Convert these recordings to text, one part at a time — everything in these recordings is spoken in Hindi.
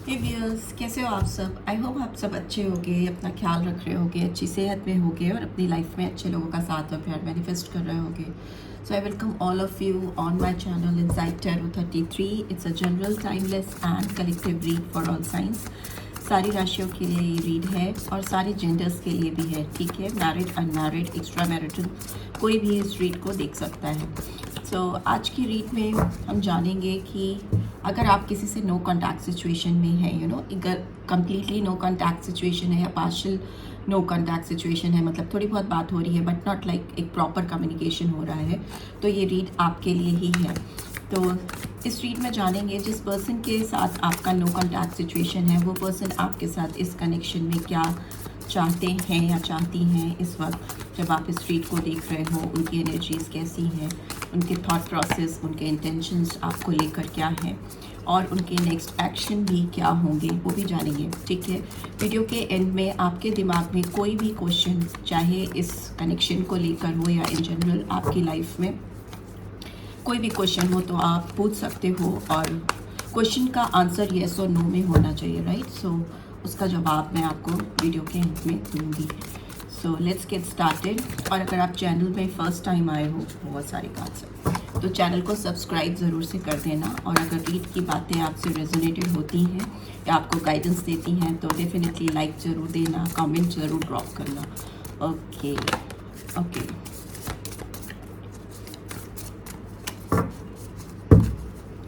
हे व्यूअर्स, कैसे हो आप सब। आई होप आप सब अच्छे होगे, अपना ख्याल रख रहे होगे, अच्छी सेहत में होगे और अपनी लाइफ में अच्छे लोगों का साथ और प्यार मैनिफेस्ट कर रहे होगे। So I welcome all of you on my channel inside tarot 33। It's a general timeless and collective read for all signs. सारी राशियों के लिए ये रीड है और सारे जेंडर्स के लिए भी है, ठीक है। मैरिड, अनमैरिड, एक्स्ट्रा मैरिटल, कोई भी इस रीड को देख सकता है। सो आज की रीड में हम जानेंगे कि अगर आप किसी से नो कॉन्टैक्ट सिचुएशन में हैं, अगर कम्प्लीटली नो कॉन्टैक्ट सिचुएशन है या पार्शियल नो कॉन्टैक्ट सिचुएशन है, मतलब थोड़ी बहुत बात हो रही है बट नॉट लाइक एक प्रॉपर कम्युनिकेशन हो रहा है, तो ये रीड आपके लिए ही है। तो इस रीड में जानेंगे जिस पर्सन के साथ आपका नो कॉन्टैक्ट सिचुएशन है, वो पर्सन आपके साथ इस कनेक्शन में क्या चाहते हैं या चाहती हैं इस वक्त जब आप इस रीड को देख रहे हो। उनकी एनर्जीज कैसी हैं, उनके थॉट प्रोसेस, उनके इंटेंशंस आपको लेकर क्या हैं और उनके नेक्स्ट एक्शन भी क्या होंगे वो भी जानेंगे, ठीक है। वीडियो के एंड में आपके दिमाग में कोई भी क्वेश्चन, चाहे इस कनेक्शन को लेकर हो या इन जनरल आपकी लाइफ में कोई भी क्वेश्चन हो, तो आप पूछ सकते हो और क्वेश्चन का आंसर येस और नो में होना चाहिए, राइट। सो उसका जवाब मैं आपको वीडियो के एंड में दूंगी। So let's get started. और अगर आप चैनल में फर्स्ट टाइम आए हो, बहुत सारे कार्ड्स हैं, तो चैनल को सब्सक्राइब ज़रूर से कर देना। और अगर रीड की बातें आपसे रेजोनेटेड होती हैं या आपको गाइडेंस देती हैं, तो डेफिनेटली लाइक ज़रूर देना, कमेंट ज़रूर ड्रॉप करना। Okay okay,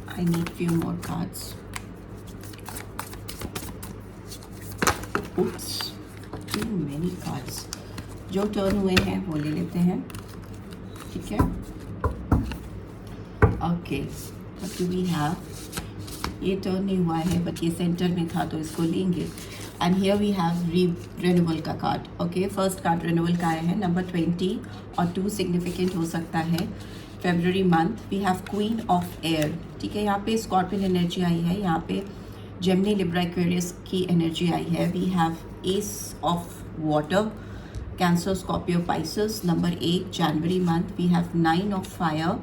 I need few more cards. Oops, too many cards. जो टर्न हुए हैं वो ले लेते हैं, ठीक है। Okay, what do we have? ये टर्न नहीं हुआ है बट ये सेंटर में था तो इसको लेंगे। And here we have renewal का card. Okay, first card renewal का आया है, नंबर 20 और 2 सिग्निफिकेंट हो सकता है। February month we have queen of air, ठीक है। यहाँ पे स्कॉर्पियन एनर्जी आई है, यहाँ पे जेमिनी, लिब्रा, एक्वेरियस की एनर्जी आई है। We have ace of water, Cancer, Scorpio, Pisces. Number 8 January month we have 9 of fire.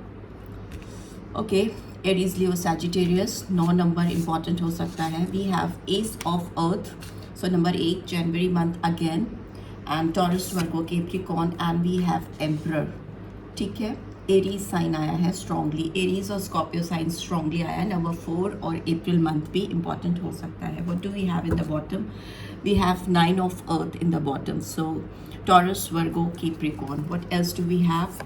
Okay, Aries, Leo, Sagittarius. 9 number important हो सकता है। We have ace of earth, so number 8 January month again. And Taurus, Virgo, Capricorn and we have emperor, ठीक है। एरीज साइन आया है स्ट्रांगली, एरीज और स्कॉर्पियो साइन स्ट्रांगली आया है। नंबर 4 और अप्रैल मंथ भी इंपॉर्टेंट हो सकता है। What do we have in the bottom? We have 9 of earth in the bottom, so Taurus, Virgo, Capricorn. What else do we have?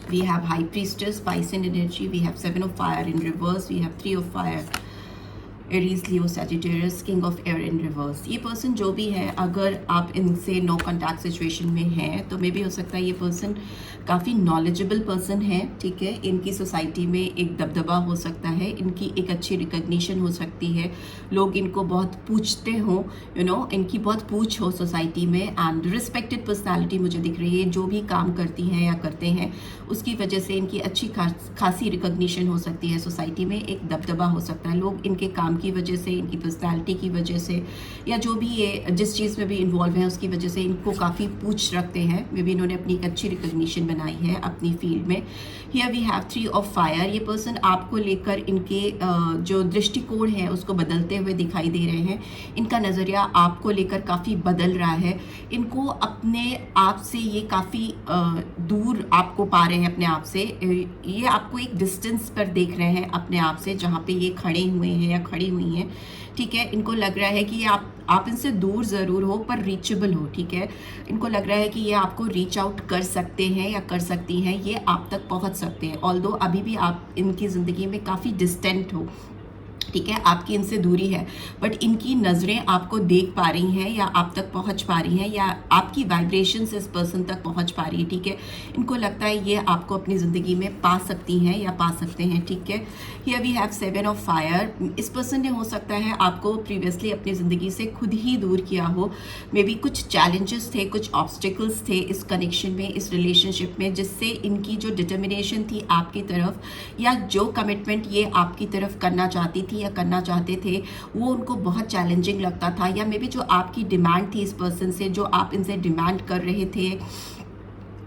We have High Priestess, Piscean energy. We have 7 of fire in reverse. We have 3 of fire. Aries, Leo, Sagittarius, king of air in reverse. ये पर्सन जो भी है, अगर आप इनसे नो कॉन्टैक्ट सिचुएशन में हैं तो मे भी हो सकता है ये पर्सन काफ़ी नॉलेजेबल पर्सन है, ठीक है। इनकी सोसाइटी में एक दबदबा हो सकता है, इनकी एक अच्छी रिकग्निशन हो सकती है, लोग इनको बहुत पूछते हों, इनकी बहुत पूछ हो सोसाइटी में। एंड रिस्पेक्टेड पर्सनैलिटी मुझे दिख रही है, जो भी काम करती हैं या करते हैं उसकी वजह से इनकी अच्छी खासी रिकग्निशन हो सकती है सोसाइटी में, एक दबदबा हो सकता है। लोग इनके काम की वजह से, इनकी पर्सनैलिटी की वजह से, या जो भी ये जिस चीज़ में भी इन्वॉल्व है उसकी वजह से इनको काफ़ी पूछ रखते हैं। मे बी इन्होंने अपनी एक अच्छी रिकग्निशन बनाई है अपनी फील्ड में। Here we have 3 of fire. ये पर्सन आपको लेकर इनके जो दृष्टिकोण है उसको बदलते हुए दिखाई दे रहे हैं। इनका नज़रिया आपको लेकर काफ़ी बदल रहा है। इनको अपने आप से ये काफ़ी दूर आपको पा रहे हैं अपने आप से। ये आपको एक डिस्टेंस पर देख रहे हैं अपने आप से, जहाँ पे ये खड़े हुए हैं या खड़ी हुई हैं, ठीक है। इनको लग रहा है कि आप इनसे दूर ज़रूर हो पर रीचेबल हो, ठीक है। इनको लग रहा है कि ये आपको रीच आउट कर सकते हैं या कर सकती हैं, ये आप तक पहुंच सकते हैं। ऑल्दो अभी भी आप इनकी ज़िंदगी में काफ़ी डिस्टेंट हो, ठीक है, आपकी इनसे दूरी है, बट इनकी नज़रें आपको देख पा रही हैं या आप तक पहुंच पा रही हैं, या आपकी वाइब्रेशंस इस पर्सन तक पहुंच पा रही है, ठीक है। इनको लगता है ये आपको अपनी ज़िंदगी में पा सकती हैं या पा सकते हैं, ठीक है। Here we have 7 of fire. इस पर्सन ने हो सकता है आपको प्रीवियसली अपनी ज़िंदगी से खुद ही दूर किया हो। मे बी कुछ चैलेंजेस थे, कुछ ऑब्स्टिकल्स थे इस कनेक्शन में, इस रिलेशनशिप में, जिससे इनकी जो डिटर्मिनेशन थी आपकी तरफ, या जो कमिटमेंट ये आपकी तरफ करना चाहती थी या करना चाहते थे, वो उनको बहुत चैलेंजिंग लगता था। या मे बी जो आपकी डिमांड थी इस पर्सन से, जो आप इनसे डिमांड कर रहे थे,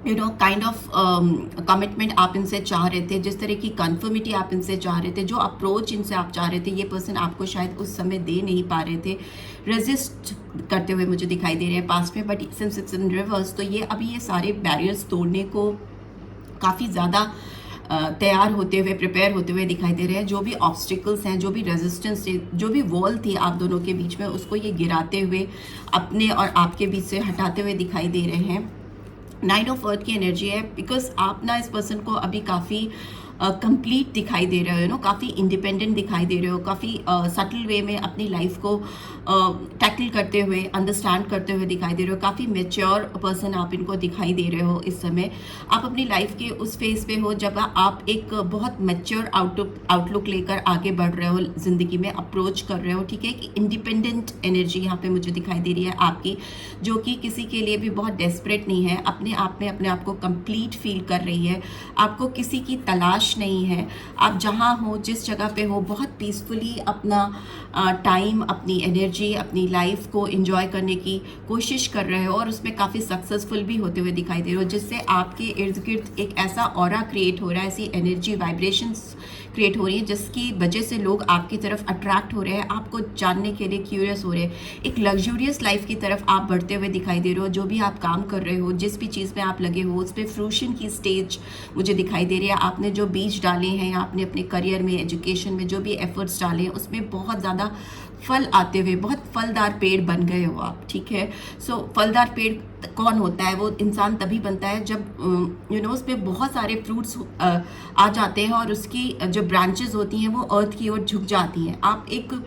काइंड ऑफ कमिटमेंट आप इनसे चाह रहे थे, जिस तरह की कन्फर्मिटी आप इनसे चाह रहे थे, जो अप्रोच इनसे आप चाह रहे थे, ये पर्सन आपको शायद उस समय दे नहीं पा रहे थे, रेजिस्ट करते हुए मुझे दिखाई दे रहे हैं पास्ट में। But since it's in reverse, तो ये अभी ये सारे बैरियर्स तोड़ने को काफ़ी ज़्यादा तैयार होते हुए, प्रिपेयर होते हुए दिखाई दे रहे हैं। जो भी ऑब्स्टिकल्स हैं, जो भी रेजिस्टेंस, जो भी वॉल थी आप दोनों के बीच में, उसको ये गिराते हुए अपने और आपके बीच से हटाते हुए दिखाई दे रहे हैं। 9 ऑफ अर्थ की एनर्जी है, बिकॉज आप ना इस पर्सन को अभी काफ़ी कंप्लीट दिखाई दे रहे हो, काफ़ी इंडिपेंडेंट दिखाई दे रहे हो, काफ़ी सटल वे में अपनी लाइफ को टैकल करते हुए, अंडरस्टैंड करते हुए दिखाई दे रहे हो। काफ़ी मेच्योर पर्सन आप इनको दिखाई दे रहे हो इस समय। आप अपनी लाइफ के उस फेज पे हो जब आप एक बहुत मेच्योर आउटलुक लेकर आगे बढ़ रहे हो, ज़िंदगी में अप्रोच कर रहे हो, ठीक है। कि इंडिपेंडेंट एनर्जी यहाँ पे मुझे दिखाई दे रही है आपकी, जो कि किसी के लिए भी बहुत डेस्परेट नहीं है, अपने आप में अपने आप को कंप्लीट फील कर रही है। आपको किसी की तलाश नहीं है। आप जहाँ हो, जिस जगह पे हो, बहुत पीसफुली अपना टाइम, अपनी एनर्जी, अपनी लाइफ को एंजॉय करने की कोशिश कर रहे हो और उसमें काफ़ी सक्सेसफुल भी होते हुए दिखाई दे रहे हो, जिससे आपके इर्द गिर्द एक ऐसा ऑरा क्रिएट हो रहा है, ऐसी एनर्जी वाइब्रेशंस क्रिएट हो रही है, जिसकी वजह से लोग आपकी तरफ अट्रैक्ट हो रहे हैं, आपको जानने के लिए क्यूरियस हो रहे हैं। एक लग्जूरियस लाइफ की तरफ आप बढ़ते हुए दिखाई दे रहे हो। जो भी आप काम कर रहे हो, जिस भी चीज़ में आप लगे हो, उस पर फ्रूशन की स्टेज मुझे दिखाई दे रही है। आपने जो बीज डाले हैं, आपने अपने करियर में, एजुकेशन में जो भी एफर्ट्स डाले हैं, उसमें बहुत ज़्यादा फल आते हुए, बहुत फलदार पेड़ बन गए हो आप, ठीक है। सो फलदार पेड़ कौन होता है? वो इंसान तभी बनता है जब उसमें बहुत सारे फ्रूट्स आ जाते हैं और उसकी जो ब्रांचेस होती हैं वो अर्थ की ओर झुक जाती हैं। आप एक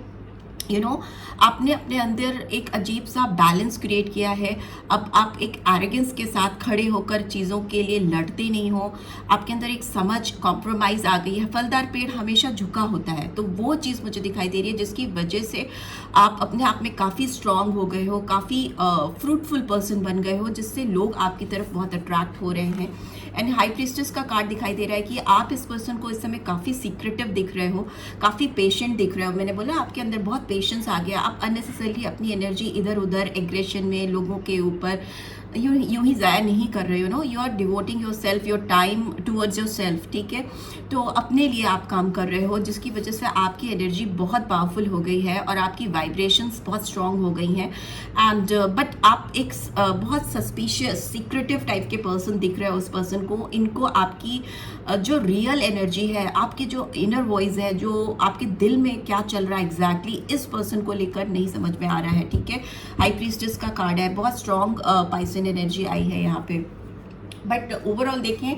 आपने अपने अंदर एक अजीब सा बैलेंस क्रिएट किया है। अब आप एक एरोगेंस के साथ खड़े होकर चीज़ों के लिए लड़ते नहीं हो। आपके अंदर एक समझ, कॉम्प्रोमाइज़ आ गई है। फलदार पेड़ हमेशा झुका होता है, तो वो चीज़ मुझे दिखाई दे रही है, जिसकी वजह से आप अपने आप में काफ़ी स्ट्रांग हो गए हो, काफ़ी फ्रूटफुल पर्सन बन गए हो, जिससे लोग आपकी तरफ बहुत अट्रैक्ट हो रहे हैं। एंड हाई प्रीस्टेस का कार्ड दिखाई दे रहा है कि आप इस पर्सन को इस समय काफ़ी सीक्रेटिव दिख रहे हो, काफ़ी पेशेंट दिख रहे हो। मैंने बोला आपके अंदर बहुत पेशेंस आ गया। आप अननेसेसरली अपनी एनर्जी इधर उधर एग्रेशन में, लोगों के ऊपर यूं ही ज़ाया नहीं कर रहे हो। You are devoting yourself, your time towards yourself, ठीक है। तो अपने लिए आप काम कर रहे हो, जिसकी वजह से आपकी एनर्जी बहुत पावरफुल हो गई है और आपकी वाइब्रेशंस बहुत स्ट्रांग हो गई हैं। एंड बट आप एक बहुत सस्पिशियस, सीक्रेटिव टाइप के पर्सन दिख रहे हो उस पर्सन को। इनको आपकी जो रियल एनर्जी है, आपकी जो इनर वॉइस है, जो आपके दिल में क्या चल रहा है एग्जैक्टली, इस पर्सन को लेकर नहीं समझ में आ रहा है, ठीक है। हाई प्रीस्टेस का कार्ड है, बहुत स्ट्रांग पाइसन एनर्जी आई है यहाँ पे। बट ओवरऑल देखें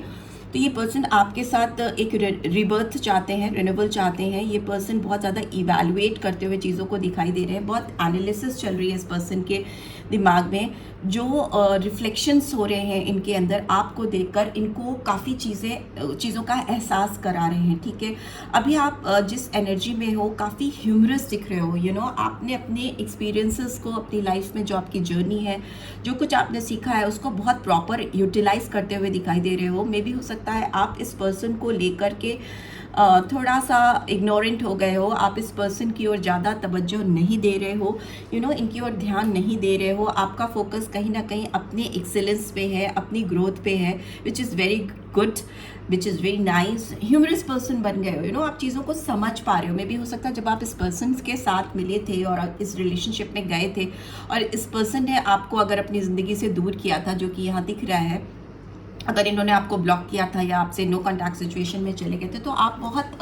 तो ये पर्सन आपके साथ एक रिबर्थ चाहते हैं, रिन्यूअल चाहते हैं। ये पर्सन बहुत ज़्यादा इवैल्यूएट करते हुए चीज़ों को दिखाई दे रहे हैं। बहुत एनालिसिस चल रही है इस पर्सन के दिमाग में। जो रिफ्लेक्शंस हो रहे हैं इनके अंदर, आपको देखकर इनको काफ़ी चीज़ों का एहसास करा रहे हैं, ठीक है। अभी आप जिस एनर्जी में हो, काफ़ी ह्यूमरस दिख रहे हो। आपने अपने एक्सपीरियंसेस को, अपनी लाइफ में जो आपकी जर्नी है, जो कुछ आपने सीखा है, उसको बहुत प्रॉपर यूटिलाइज करते हुए दिखाई दे रहे हो। मे भी हो सकता है आप इस पर्सन को लेकर के थोड़ा सा इग्नोरेंट हो गए हो। आप इस पर्सन की ओर ज़्यादा तवज्जो नहीं दे रहे हो, इनकी ओर ध्यान नहीं दे रहे हो। आपका फोकस कहीं ना कहीं अपने एक्सेलेंस पे है, अपनी ग्रोथ पे है, which is very good, which is very nice. Humorous person बन गए हो, आप चीज़ों को समझ पा रहे हो। मे भी हो सकता है जब आप इस पर्सन के साथ मिले थे और इस रिलेशनशिप में गए थे और इस पर्सन ने आपको अगर अपनी ज़िंदगी से दूर किया था, जो कि यहाँ दिख रहा है, अगर इन्होंने आपको ब्लॉक किया था या आपसे नो कॉन्टैक्ट सिचुएशन में चले गए थे, तो आप बहुत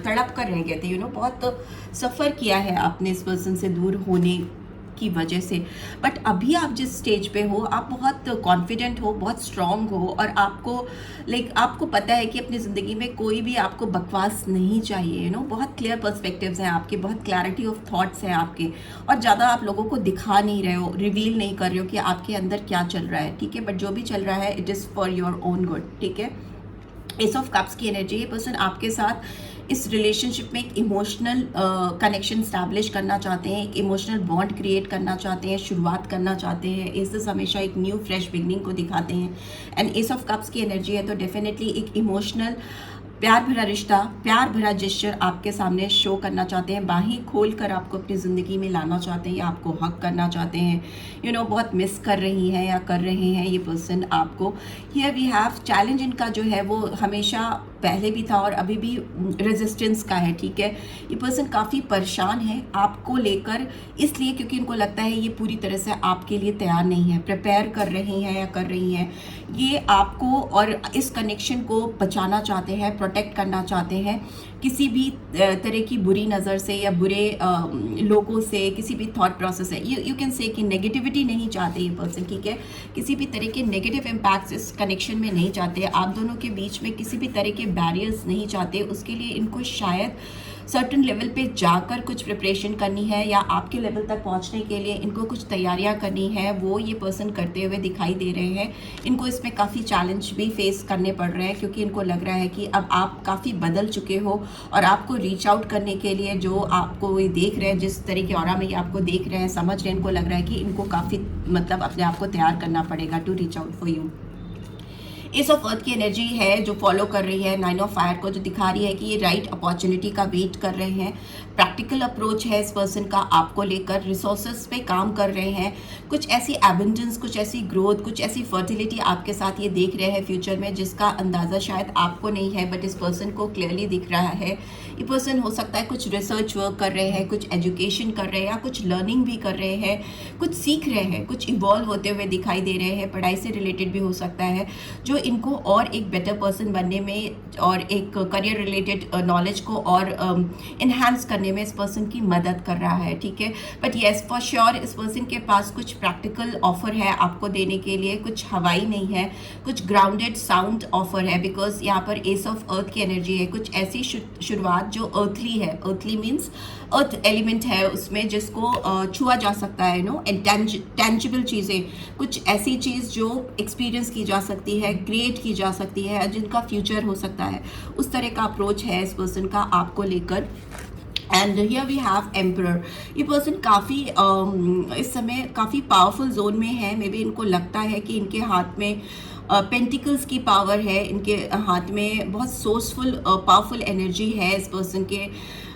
तड़प कर रह गए थे। बहुत सफ़र किया है आपने इस पर्सन से दूर होने की वजह से। बट अभी आप जिस स्टेज पे हो, आप बहुत कॉन्फिडेंट हो, बहुत स्ट्रांग हो और आपको पता है कि अपनी ज़िंदगी में कोई भी आपको बकवास नहीं चाहिए। बहुत क्लियर पर्सपेक्टिव्स हैं आपके, बहुत क्लैरिटी ऑफ थॉट्स हैं आपके, और ज़्यादा आप लोगों को दिखा नहीं रहे हो, रिवील नहीं कर रहे हो कि आपके अंदर क्या चल रहा है, ठीक है। बट जो भी चल रहा है, it is for your own good, ठीक है। एस ऑफ कप्स की एनर्जी, ये पर्सन आपके साथ इस रिलेशनशिप में एक इमोशनल कनेक्शन स्टैब्लिश करना चाहते हैं, एक इमोशनल बॉन्ड क्रिएट करना चाहते हैं, शुरुआत करना चाहते हैं। एसेस हमेशा एक न्यू फ्रेश बिगनिंग को दिखाते हैं। एंड एस ऑफ कप्स की एनर्जी है, तो डेफिनेटली एक इमोशनल प्यार भरा रिश्ता, प्यार भरा जेस्चर आपके सामने शो करना चाहते हैं, बाहें खोल कर आपको अपनी ज़िंदगी में लाना चाहते हैं या आपको हक करना चाहते हैं, बहुत मिस कर रही हैं या कर रहे हैं ये पर्सन आपको। हियर वी हैव चैलेंज इनका जो है वो हमेशा पहले भी था और अभी भी रेजिस्टेंस का है, ठीक है। ये पर्सन काफ़ी परेशान है आपको लेकर, इसलिए क्योंकि इनको लगता है ये पूरी तरह से आपके लिए तैयार नहीं है, प्रिपेयर कर रहे हैं या कर रही हैं। ये आपको और इस कनेक्शन को बचाना चाहते हैं, प्रोटेक्ट करना चाहते हैं किसी भी तरह की बुरी नज़र से या बुरे लोगों से, किसी भी थॉट प्रोसेस से। यू कैन से कि नेगेटिविटी नहीं चाहते ये पर्सन, ठीक है। किसी भी तरह के नेगेटिव इम्पैक्ट्स इस कनेक्शन में नहीं चाहते। आप दोनों के बीच में किसी भी तरह के बैरियर्स नहीं चाहते। उसके लिए इनको शायद सर्टन लेवल पे जाकर कुछ प्रिपरेशन करनी है या आपके लेवल तक पहुंचने के लिए इनको कुछ तैयारियां करनी है, वो ये पर्सन करते हुए दिखाई दे रहे हैं। इनको इसमें काफ़ी चैलेंज भी फेस करने पड़ रहे हैं क्योंकि इनको लग रहा है कि अब आप काफ़ी बदल चुके हो और आपको रीच आउट करने के लिए जो आपको ये देख रहे हैं, जिस तरह के ऑरा में ये आपको देख रहे हैं, समझ रहे हैं, इनको लग रहा है कि इनको काफ़ी अपने आप को तैयार करना पड़ेगा to reach out for you. Ace of earth की एनर्जी है जो फॉलो कर रही है 9 ऑफ फायर को, जो दिखा रही है कि ये राइट अपॉर्चुनिटी का वेट कर रहे हैं। प्रैक्टिकल अप्रोच है इस पर्सन का आपको लेकर, रिसोर्सेज पे काम कर रहे हैं। कुछ ऐसी एबंडेंस, कुछ ऐसी ग्रोथ, कुछ ऐसी फर्टिलिटी आपके साथ ये देख रहे हैं फ्यूचर में, जिसका अंदाज़ा शायद आपको नहीं है बट इस पर्सन को क्लियरली दिख रहा है। ये पर्सन हो सकता है कुछ रिसर्च वर्क कर रहे हैं, कुछ एजुकेशन कर रहे हैं या कुछ लर्निंग भी कर रहे हैं, कुछ सीख रहे हैं, कुछ इवॉल्व होते हुए दिखाई दे रहे हैं। पढ़ाई से रिलेटेड भी हो सकता है, जो इनको और एक बेटर पर्सन बनने में और एक करियर रिलेटेड नॉलेज को और इन्हांस करने में इस पर्सन की मदद कर रहा है, ठीक है। बट येस फॉर श्योर इस पर्सन के पास कुछ प्रैक्टिकल ऑफर है आपको देने के लिए, कुछ हवाई नहीं है, कुछ ग्राउंडेड साउंड ऑफर है, बिकॉज यहाँ पर एस ऑफ अर्थ की एनर्जी है। कुछ ऐसी शुरुआत जो अर्थली है, अर्थली मीन्स अर्थ एलिमेंट है उसमें, जिसको छुआ जा सकता है, टेंजिबल चीज़ें, कुछ ऐसी चीज़ जो एक्सपीरियंस की जा सकती है, क्रिएट की जा सकती है, जिनका फ्यूचर हो सकता है। उस तरह का अप्रोच है इस पर्सन का आपको लेकर। And here we have emperor. ये पर्सन काफ़ी इस समय काफ़ी पावरफुल जोन में है। मे बी इनको लगता है कि इनके हाथ में पेंटिकल्स की पावर है, इनके हाथ में बहुत सोर्सफुल पावरफुल एनर्जी है इस पर्सन के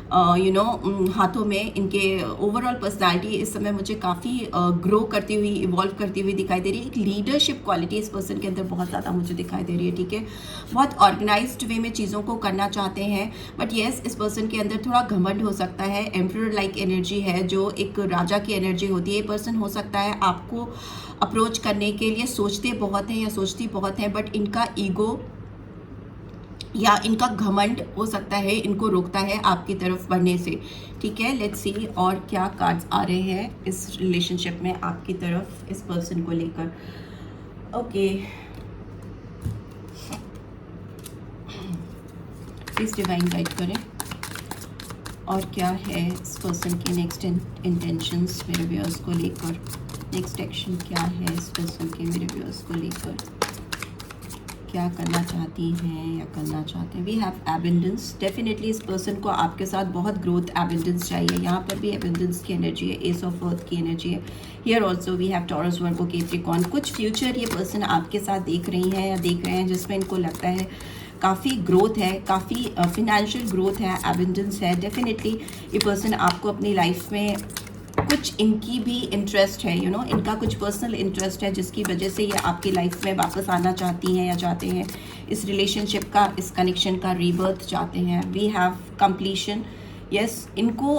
हाथों में। इनके ओवरऑल पर्सनालिटी इस समय मुझे काफ़ी ग्रो करती हुई, इवॉल्व करती हुई दिखाई दे रही है। एक लीडरशिप क्वालिटी इस पर्सन के अंदर बहुत ज़्यादा मुझे दिखाई दे रही है, ठीक है। बहुत ऑर्गेनाइज्ड वे में चीज़ों को करना चाहते हैं, बट येस इस पर्सन के अंदर थोड़ा घमंड हो सकता है। एम्परर लाइक एनर्जी है, जो एक राजा की एनर्जी होती है। ये पर्सन हो सकता है आपको अप्रोच करने के लिए सोचते बहुत हैं या सोचती बहुत हैं, बट इनका ईगो या इनका घमंड हो सकता है इनको रोकता है आपकी तरफ बढ़ने से, ठीक है। लेट्स सी और क्या कार्ड्स आ रहे हैं इस रिलेशनशिप में आपकी तरफ इस पर्सन को लेकर। ओके, प्लीज डिवाइन गाइड करें और क्या है इस पर्सन की नेक्स्ट इंटेंशंस मेरे व्यूअर्स को लेकर। नेक्स्ट एक्शन क्या है इस पर्सन के मेरे व्यूअर्स को लेकर, क्या करना चाहती हैं या करना चाहते हैं। We have abundance. डेफिनेटली इस पर्सन को आपके साथ बहुत ग्रोथ एबंडेंस चाहिए। यहाँ पर भी एबंडेंस की एनर्जी है, एस ऑफ अर्थ की एनर्जी है। Here also we have Taurus, Virgo, Capricorn. कुछ फ्यूचर ये पर्सन आपके साथ देख रही हैं या देख रहे हैं जिसमें इनको लगता है काफ़ी ग्रोथ है, काफ़ी फिनेंशियल ग्रोथ है, एबंडेंस है। डेफिनेटली ये पर्सन आपको अपनी लाइफ में कुछ इनकी भी इंटरेस्ट है, इनका कुछ पर्सनल इंटरेस्ट है जिसकी वजह से ये आपकी लाइफ में वापस आना चाहती हैं या चाहते हैं। इस रिलेशनशिप का, इस कनेक्शन का रीबर्थ चाहते हैं। We have completion. यस, इनको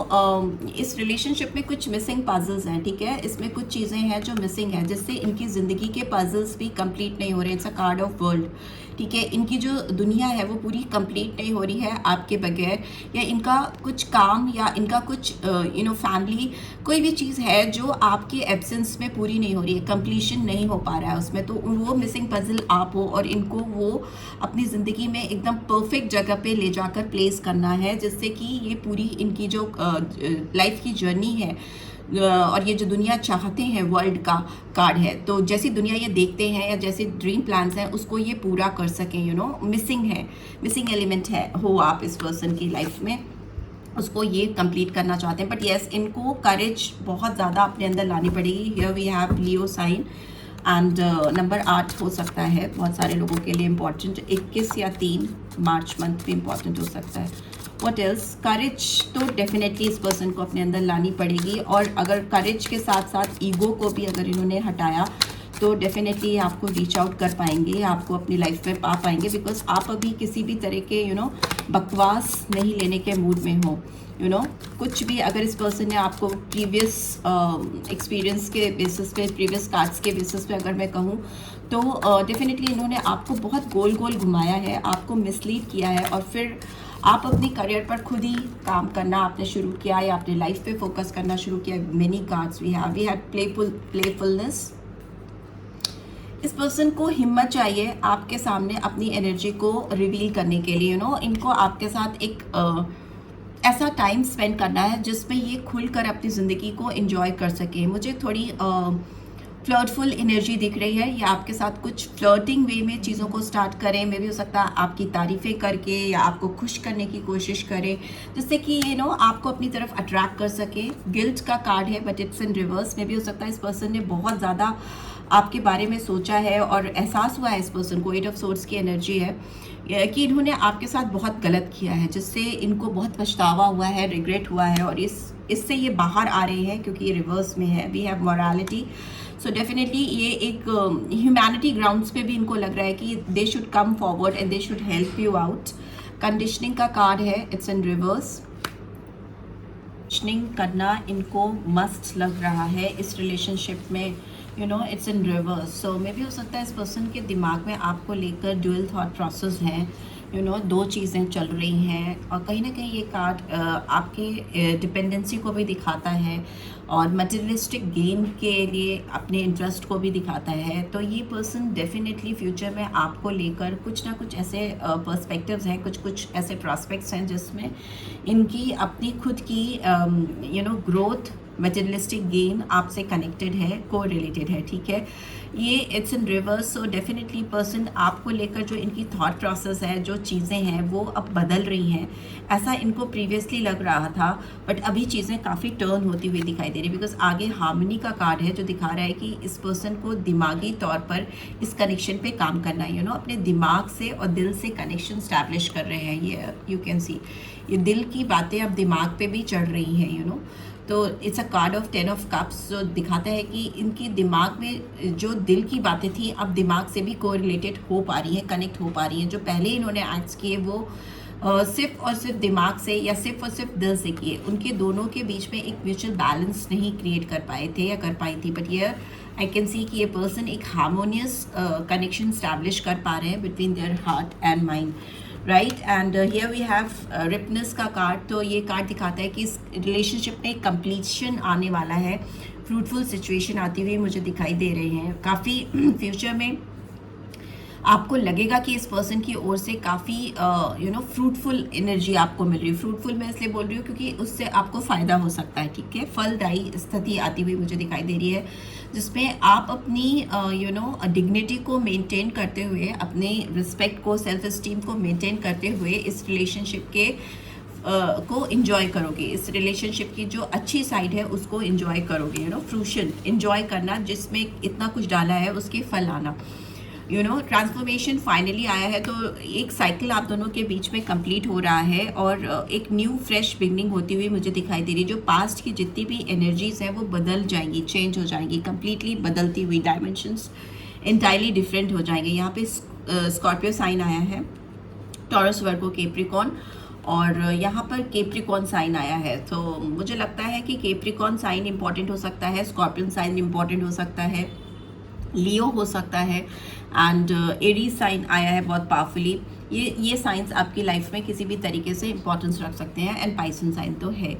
इस रिलेशनशिप में कुछ मिसिंग पजल्स हैं, ठीक है। इसमें कुछ चीज़ें हैं जो मिसिंग है, जिससे इनकी ज़िंदगी के पजल्स भी कंप्लीट नहीं हो रहे। It's a card of world, ठीक है। इनकी जो दुनिया है वो पूरी कंप्लीट नहीं हो रही है आपके बगैर, या इनका कुछ काम या इनका कुछ फैमिली, कोई भी चीज़ है जो आपके एब्सेंस में पूरी नहीं हो रही है, कंप्लीशन नहीं हो पा रहा है उसमें। तो वो मिसिंग पजल आप हो और इनको वो अपनी ज़िंदगी में एकदम परफेक्ट जगह पे ले जाकर प्लेस करना है, जिससे कि ये पूरी इनकी जो लाइफ की जर्नी है और ये जो दुनिया चाहते हैं वर्ल्ड का कार्ड है, तो जैसी दुनिया ये देखते हैं या जैसे ड्रीम प्लान्स हैं उसको ये पूरा कर सकें। मिसिंग है, मिसिंग एलिमेंट है हो आप इस पर्सन की लाइफ में, उसको ये कंप्लीट करना चाहते हैं। बट येस, इनको करेज बहुत ज़्यादा अपने अंदर लानी पड़ेगी। Here we have Leo sign. And number 8 हो सकता है बहुत सारे लोगों के लिए इम्पॉर्टेंट, 21 या 3 मार्च मंथ भी इम्पॉर्टेंट हो सकता है। What else? करेज तो डेफिनेटली इस पर्सन को अपने अंदर लानी पड़ेगी, और अगर करेज के साथ साथ ईगो को भी अगर इन्होंने हटाया तो डेफिनेटली आपको रीच आउट कर पाएंगे, आपको अपनी लाइफ में पा पाएंगे, बिकॉज आप अभी किसी भी तरह के बकवास नहीं लेने के मूड में हो। कुछ भी अगर इस पर्सन ने आपको प्रीवियस एक्सपीरियंस के बेसिस पे, प्रीवियस कार्ड्स के बेसिस पे अगर मैं कहूँ तो डेफिनेटली इन्होंने आपको बहुत गोल गोल घुमाया है, आपको मिसलीड किया है, और फिर आप अपनी करियर पर खुद ही काम करना आपने शुरू किया या अपने लाइफ पे फोकस करना शुरू किया। Many cards we had playfulness. इस पर्सन को हिम्मत चाहिए आपके सामने अपनी एनर्जी को रिवील करने के लिए। इनको आपके साथ एक ऐसा टाइम स्पेंड करना है जिसमें ये खुलकर अपनी ज़िंदगी को एंजॉय कर सके। मुझे थोड़ी फ्लर्टफुल एनर्जी दिख रही है, या आपके साथ कुछ फ्लर्टिंग वे में चीज़ों को स्टार्ट करें। मे भी हो सकता है आपकी तारीफ़ें करके या आपको खुश करने की कोशिश करें, जिससे कि आपको अपनी तरफ अट्रैक्ट कर सके। गिल्ट का कार्ड है बट इट्स इन रिवर्स। मे भी हो सकता है इस पर्सन ने बहुत ज़्यादा आपके बारे में सोचा है और एहसास हुआ है इस पर्सन को, 8 ऑफ सोर्ड्स की एनर्जी है कि इन्होंने आपके साथ बहुत गलत किया है, जिससे इनको बहुत पछतावा हुआ है, रिग्रेट हुआ है, और इससे ये बाहर आ रहे हैं क्योंकि ये रिवर्स में है। We have morality, so definitely ये एक ह्यूमैनिटी ग्राउंड्स पे भी इनको लग रहा है कि they should come forward and they should help you out. Conditioning का कार्ड है, इट्स इन रिवर्स। कंडीशनिंग करना इनको मस्ट लग रहा है इस रिलेशनशिप में, इट्स इन रिवर्स। सो मे भी हो सकता है इस पर्सन के दिमाग में आपको लेकर ड्यूअल थॉट प्रोसेस है, दो चीज़ें चल रही हैं, और कहीं ना कहीं ये कार्ड आपके डिपेंडेंसी को भी दिखाता है और मटेरियलिस्टिक गेन के लिए अपने इंटरेस्ट को भी दिखाता है। तो ये पर्सन डेफिनेटली फ्यूचर में आपको लेकर कुछ ना कुछ ऐसे पर्सपेक्टिव्स हैं, कुछ ऐसे प्रॉस्पेक्ट्स हैं जिसमें इनकी अपनी खुद की ग्रोथ, मटेरियलिस्टिक गेन आपसे कनेक्टेड है, को रिलेटेड है, ठीक है। ये it's in reverse. So definitely person आपको लेकर जो इनकी थॉट प्रोसेस है, जो चीज़ें हैं वो अब बदल रही हैं। ऐसा इनको प्रीवियसली लग रहा था बट अभी चीज़ें काफ़ी टर्न होती हुई दिखाई दे रही, बिकॉज आगे हार्मनी का कार्ड है जो दिखा रहा है कि इस पर्सन को दिमागी तौर पर इस कनेक्शन पे काम करना है। अपने दिमाग से और दिल से कनेक्शन स्टैब्लिश कर रहे हैं। ये यू कैन सी, ये दिल की बातें अब दिमाग पे भी चढ़ रही हैं। तो it's a card of 10 of cups, जो दिखाता है कि इनके दिमाग में जो दिल की बातें थी अब दिमाग से भी कोरिलेटेड हो पा रही हैं, कनेक्ट हो पा रही हैं। जो पहले इन्होंने एक्ट्स किए वो सिर्फ और सिर्फ दिमाग से या सिर्फ और सिर्फ दिल से किए, उनके दोनों के बीच में एक म्यूचुअल बैलेंस नहीं क्रिएट कर पाए थे या कर पाई थी। बट ये आई कैन सी कि ये पर्सन एक हार्मोनियस कनेक्शन स्टैब्लिश कर पा रहे हैं between their heart and mind, right. And here we have ripeness का कार्ड। तो ये कार्ड दिखाता है कि इस रिलेशनशिप में कंप्लीशन आने वाला है, फ्रूटफुल सिचुएशन आती हुई मुझे दिखाई दे रहे हैं। काफ़ी फ्यूचर में आपको लगेगा कि इस पर्सन की ओर से काफ़ी फ्रूटफुल एनर्जी आपको मिल रही है। फ्रूटफुल मैं इसलिए बोल रही हूँ क्योंकि उससे आपको फ़ायदा हो सकता है, ठीक है। फलदायी स्थिति आती हुई मुझे दिखाई दे रही है, जिसमें आप अपनी डिग्निटी को मेंटेन करते हुए, अपने रिस्पेक्ट को, सेल्फ इस्टीम को मेंटेन करते हुए इस रिलेशनशिप के को एंजॉय करोगे। इस रिलेशनशिप की जो अच्छी साइड है उसको एंजॉय करोगे। फ्रूशन एंजॉय करना, जिसमें इतना कुछ डाला है उसके फल आना। ट्रांसफॉर्मेशन फाइनली आया है। तो एक साइकिल आप दोनों के बीच में कंप्लीट हो रहा है और एक न्यू फ्रेश बिगनिंग होती हुई मुझे दिखाई दे रही है। जो पास्ट की जितनी भी एनर्जीज हैं वो बदल जाएंगी, चेंज हो जाएंगी, कंप्लीटली बदलती हुई डायमेंशंस इंटायरली डिफरेंट हो जाएंगे। यहाँ पे स्कॉर्पियो साइन आया है, टॉरस, वर्गो, कैप्रिकॉर्न, और यहाँ पर कैप्रिकॉर्न साइन आया है। तो मुझे लगता है कि कैप्रिकॉर्न साइन इंपॉर्टेंट हो सकता है, स्कॉर्पियन साइन इंपॉर्टेंट हो सकता है, लियो हो सकता है, एंड एरीज साइन आया है बहुत पावरफुली। ये साइंस आपकी लाइफ में किसी भी तरीके से इंपॉर्टेंस रख सकते हैं, एंड पाइसन साइन तो है।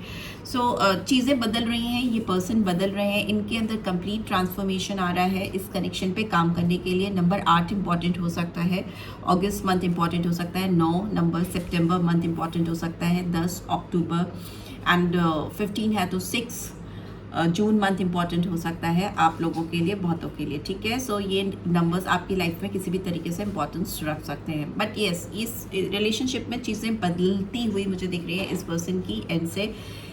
सो चीज़ें बदल रही हैं, ये पर्सन बदल रहे हैं, इनके अंदर कंप्लीट ट्रांसफॉर्मेशन आ रहा है इस कनेक्शन पे काम करने के लिए। नंबर 8 इंपॉर्टेंट हो सकता है, अगस्त मंथ इंपॉर्टेंट हो सकता है, 9 नंबर सितंबर मंथ इंपॉर्टेंट हो सकता है, 10 अक्टूबर, एंड 15 है तो 6 जून मंथ इंपॉर्टेंट हो सकता है आप लोगों के लिए, बहुतों के लिए, ठीक है। सो ये नंबर्स आपकी लाइफ में किसी भी तरीके से इंपॉर्टेंस रख सकते हैं। बट येस, इस रिलेशनशिप में चीज़ें बदलती हुई मुझे दिख रही है इस पर्सन की एंड से।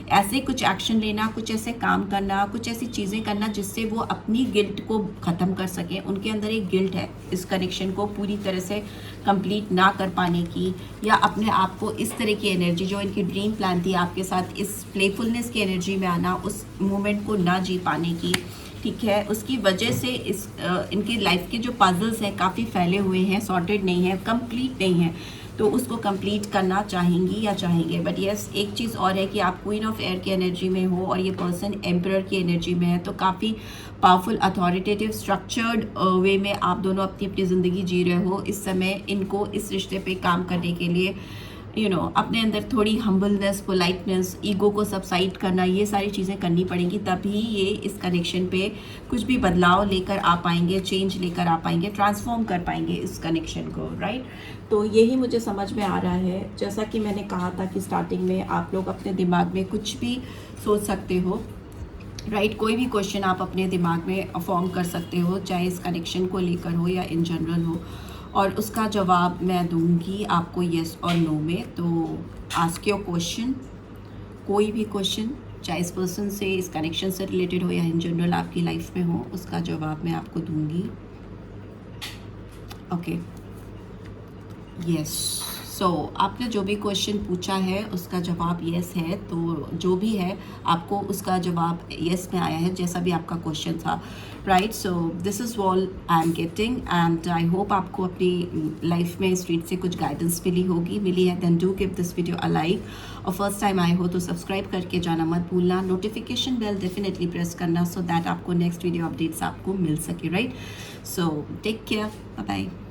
ऐसे कुछ एक्शन लेना, कुछ ऐसे काम करना, कुछ ऐसी चीज़ें करना जिससे वो अपनी गिल्ट को ख़त्म कर सकें। उनके अंदर एक गिल्ट है इस कनेक्शन को पूरी तरह से कंप्लीट ना कर पाने की, या अपने आप को इस तरह की एनर्जी जो इनकी ड्रीम प्लान थी आपके साथ, इस प्लेफुलनेस की एनर्जी में आना, उस मोमेंट को ना जी पाने की, ठीक है। उसकी वजह से इस इनकी लाइफ के जो पजल्स हैं काफ़ी फैले हुए हैं, सॉर्टेड नहीं है, कंप्लीट नहीं है, तो उसको कंप्लीट करना चाहेंगी या चाहेंगे। बट यस, एक चीज़ और है कि आप क्वीन ऑफ एयर की एनर्जी में हो और ये पर्सन एम्परर की एनर्जी में है, तो काफ़ी पावरफुल, अथॉरिटेटिव, स्ट्रक्चर्ड वे में आप दोनों अपनी अपनी ज़िंदगी जी रहे हो इस समय। इनको इस रिश्ते पे काम करने के लिए अपने अंदर थोड़ी हम्बलनेस, पोलाइटनेस, ईगो को सबसाइड करना, ये सारी चीज़ें करनी पड़ेंगी, तभी ये इस कनेक्शन पे कुछ भी बदलाव लेकर आ पाएंगे, चेंज लेकर आ पाएंगे, ट्रांसफॉर्म कर पाएंगे इस कनेक्शन को, राइट। तो यही मुझे समझ में आ रहा है। जैसा कि मैंने कहा था कि स्टार्टिंग में आप लोग अपने दिमाग में कुछ भी सोच सकते हो, राइट। कोई भी क्वेश्चन आप अपने दिमाग में फॉर्म कर सकते हो, चाहे इस कनेक्शन को लेकर हो या इन जनरल हो, और उसका जवाब मैं दूंगी आपको येस और नो में। तो आस्क योर क्वेश्चन, कोई भी क्वेश्चन, चाहे इस पर्सन से, इस कनेक्शन से रिलेटेड हो या इन जनरल आपकी लाइफ में हो, उसका जवाब मैं आपको दूंगी। Okay, yes. सो आपने जो भी क्वेश्चन पूछा है उसका जवाब येस है, तो जो भी है आपको उसका जवाब येस में आया है, जैसा भी आपका क्वेश्चन था, right. So this is all I am getting, and I hope आपको अपनी लाइफ में इस रीड से कुछ गाइडेंस मिली है। Then do give this video a like, और फर्स्ट टाइम आए हो तो सब्सक्राइब करके जाना मत भूलना, नोटिफिकेशन बेल डेफिनेटली प्रेस करना, सो दैट आपको नेक्स्ट वीडियो अपडेट्स आपको मिल सके, right. So take care, bye bye.